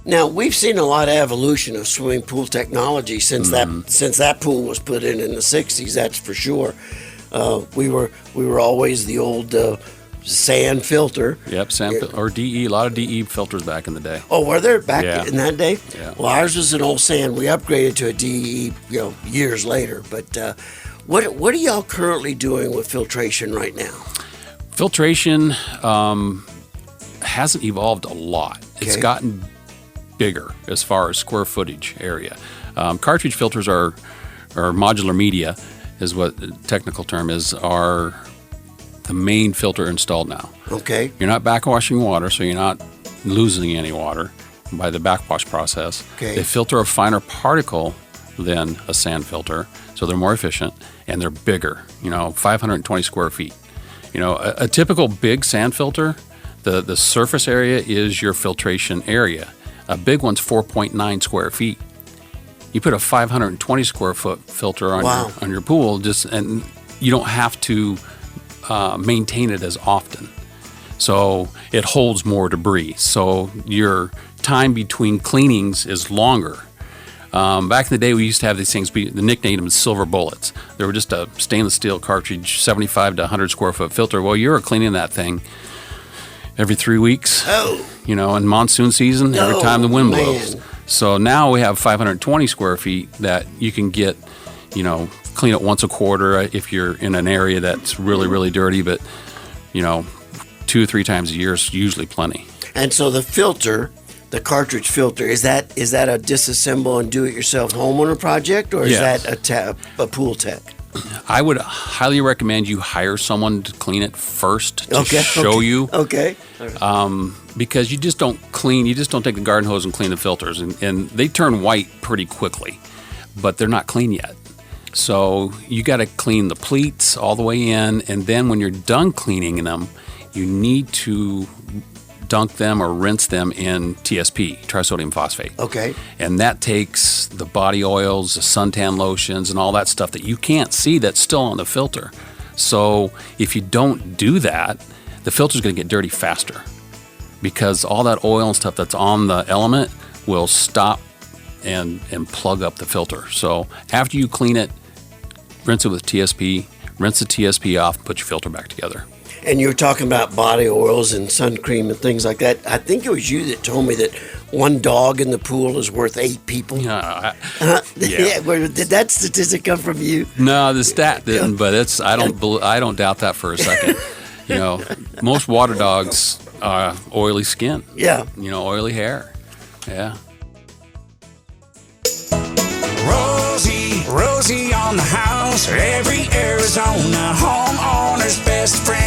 Now we've seen a lot of evolution of swimming pool technology since that pool was put in the '60s. That's for sure. We were always the old sand filter. Yep, or DE. A lot of DE filters back in the day. Oh, were there back in that day? Yeah. Well, ours was an old sand. We upgraded to a DE, years later. But what are y'all currently doing with filtration right now? Filtration hasn't evolved a lot. Okay. It's gotten bigger as far as square footage area. Cartridge filters are modular media, is what the technical term is, are the main filter installed now. Okay. You're not backwashing water, so you're not losing any water by the backwash process. Okay. They filter a finer particle than a sand filter, so they're more efficient, and they're bigger, 520 square feet. A typical big sand filter, the surface area is your filtration area. A big one's 4.9 square feet. You put a 520 square foot filter on your pool, and you don't have to maintain it as often. So it holds more debris. So your time between cleanings is longer. Back in the day, we used to have these things, they nicknamed them silver bullets. They were just a stainless steel cartridge, 75 to 100 square foot filter. Well, you were cleaning that thing every 3 weeks. Oh. In monsoon season, every time the wind blows. So now we have 520 square feet that you can get, clean it once a quarter if you're in an area that's really, really dirty, but, 2 or 3 times a year is usually plenty. And so the filter, the cartridge filter, is that a disassemble and do-it-yourself homeowner project, or is Yes. that a pool tech? I would highly recommend you hire someone to clean it first to show you. Okay. Because you just don't take the garden hose and clean the filters, and they turn white pretty quickly, but they're not clean yet. So you got to clean the pleats all the way in, and then when you're done cleaning them, you need to dunk them or rinse them in TSP, trisodium phosphate. Okay. And that takes the body oils, the suntan lotions, and all that stuff that you can't see that's still on the filter. So if you don't do that, the filter's going to get dirty faster because all that oil and stuff that's on the element will stop and plug up the filter. So after you clean it, rinse it with TSP, rinse the TSP off, and put your filter back together. And you were talking about body oils and sun cream and things like that. I think it was you that told me that one dog in the pool is worth 8 people. Yeah. Did that statistic come from you? No, the stat didn't, but I don't doubt that for a second. Most water dogs are oily skin. Yeah. Oily hair. Yeah. Rosie on the house, every Arizona homeowner's best friend.